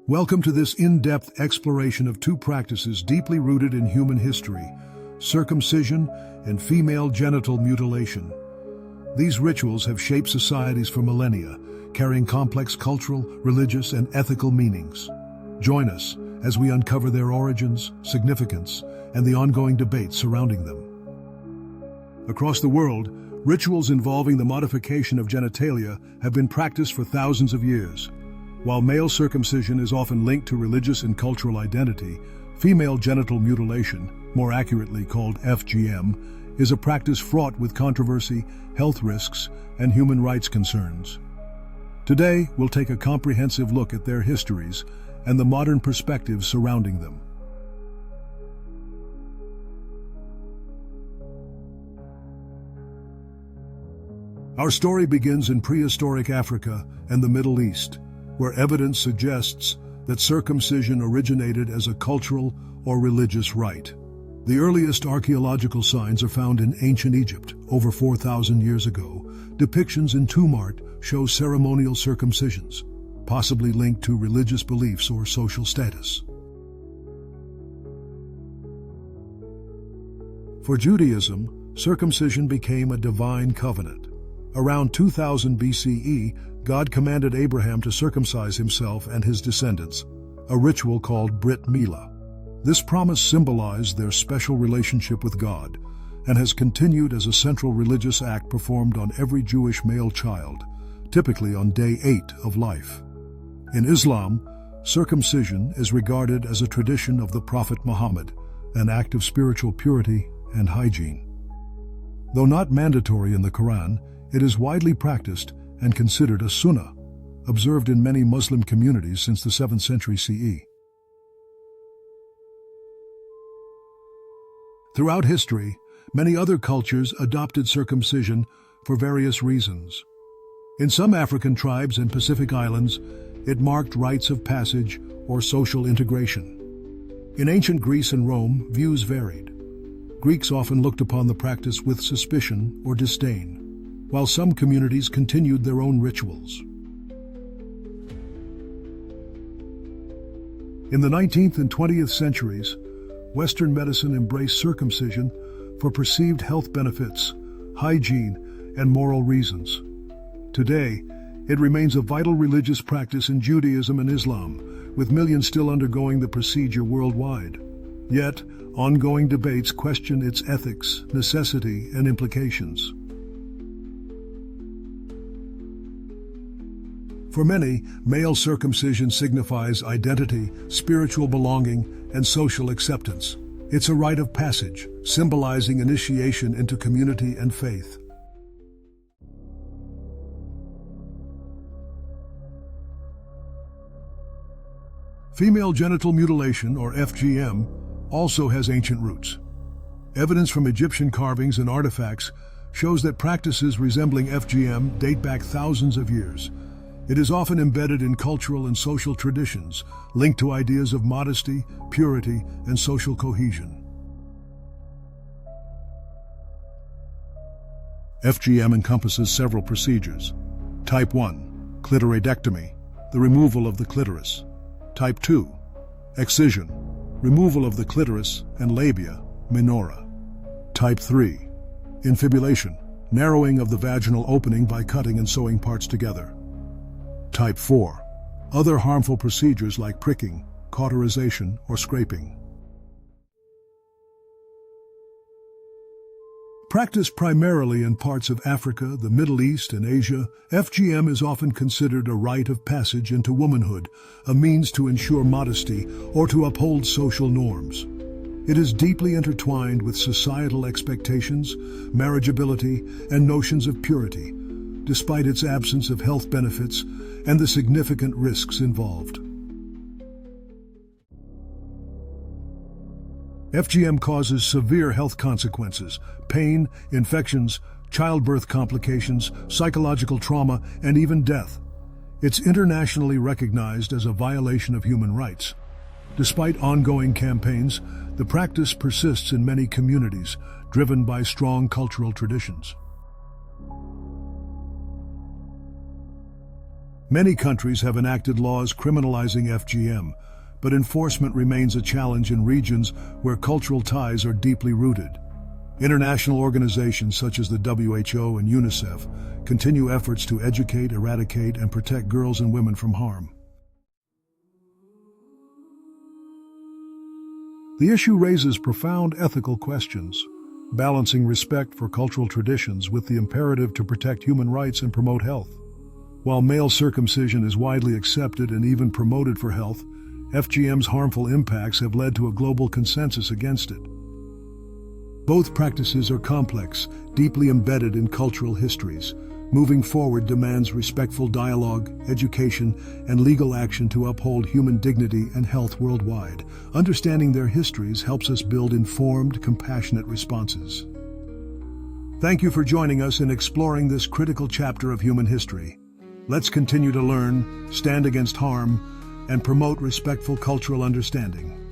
Welcome to this in-depth exploration of two practices deeply rooted in human history: circumcision and female genital mutilation. These rituals have shaped societies for millennia, carrying complex cultural, religious, and ethical meanings. Join us as we uncover their origins, significance, and the ongoing debates surrounding them. Across the world, rituals involving the modification of genitalia have been practiced for thousands of years. While male circumcision is often linked to religious and cultural identity, female genital mutilation, more accurately called FGM, is a practice fraught with controversy, health risks, and human rights concerns. Today, we'll take a comprehensive look at their histories and the modern perspectives surrounding them. Our story begins in prehistoric Africa and the Middle East, where evidence suggests that circumcision originated as a cultural or religious rite. The earliest archaeological signs are found in ancient Egypt, over 4,000 years ago. Depictions in tomb art show ceremonial circumcisions, possibly linked to religious beliefs or social status. For Judaism, circumcision became a divine covenant. Around 2000 BCE, God commanded Abraham to circumcise himself and his descendants, a ritual called Brit Milah. This promise symbolized their special relationship with God and has continued as a central religious act performed on every Jewish male child, typically on day 8 of life. In Islam, circumcision is regarded as a tradition of the Prophet Muhammad, an act of spiritual purity and hygiene. Though not mandatory in the Quran, it is widely practiced and considered a sunnah, observed in many Muslim communities since the 7th century CE. Throughout history, many other cultures adopted circumcision for various reasons. In some African tribes and Pacific islands, it marked rites of passage or social integration. In ancient Greece and Rome, views varied. Greeks often looked upon the practice with suspicion or disdain, while some communities continued their own rituals. In the 19th and 20th centuries, Western medicine embraced circumcision for perceived health benefits, hygiene, and moral reasons. Today, it remains a vital religious practice in Judaism and Islam, with millions still undergoing the procedure worldwide. Yet, ongoing debates question its ethics, necessity, and implications. For many, male circumcision signifies identity, spiritual belonging, and social acceptance. It's a rite of passage, symbolizing initiation into community and faith. Female genital mutilation, or FGM, also has ancient roots. Evidence from Egyptian carvings and artifacts shows that practices resembling FGM date back thousands of years. It is often embedded in cultural and social traditions, linked to ideas of modesty, purity, and social cohesion. FGM encompasses several procedures. Type 1, clitoridectomy, the removal of the clitoris. Type 2, excision, removal of the clitoris and labia minora. Type 3, infibulation, narrowing of the vaginal opening by cutting and sewing parts together. Type 4, other harmful procedures like pricking, cauterization, or scraping. Practiced primarily in parts of Africa, the Middle East, and Asia, FGM is often considered a rite of passage into womanhood, a means to ensure modesty or to uphold social norms. It is deeply intertwined with societal expectations, marriageability, and notions of purity, despite its absence of health benefits and the significant risks involved. FGM causes severe health consequences: pain, infections, childbirth complications, psychological trauma, and even death. It's internationally recognized as a violation of human rights. Despite ongoing campaigns, the practice persists in many communities, driven by strong cultural traditions. Many countries have enacted laws criminalizing FGM, but enforcement remains a challenge in regions where cultural ties are deeply rooted. International organizations such as the WHO and UNICEF continue efforts to educate, eradicate, and protect girls and women from harm. The issue raises profound ethical questions, balancing respect for cultural traditions with the imperative to protect human rights and promote health. While male circumcision is widely accepted and even promoted for health, FGM's harmful impacts have led to a global consensus against it. Both practices are complex, deeply embedded in cultural histories. Moving forward demands respectful dialogue, education, and legal action to uphold human dignity and health worldwide. Understanding their histories helps us build informed, compassionate responses. Thank you for joining us in exploring this critical chapter of human history. Let's continue to learn, stand against harm, and promote respectful cultural understanding.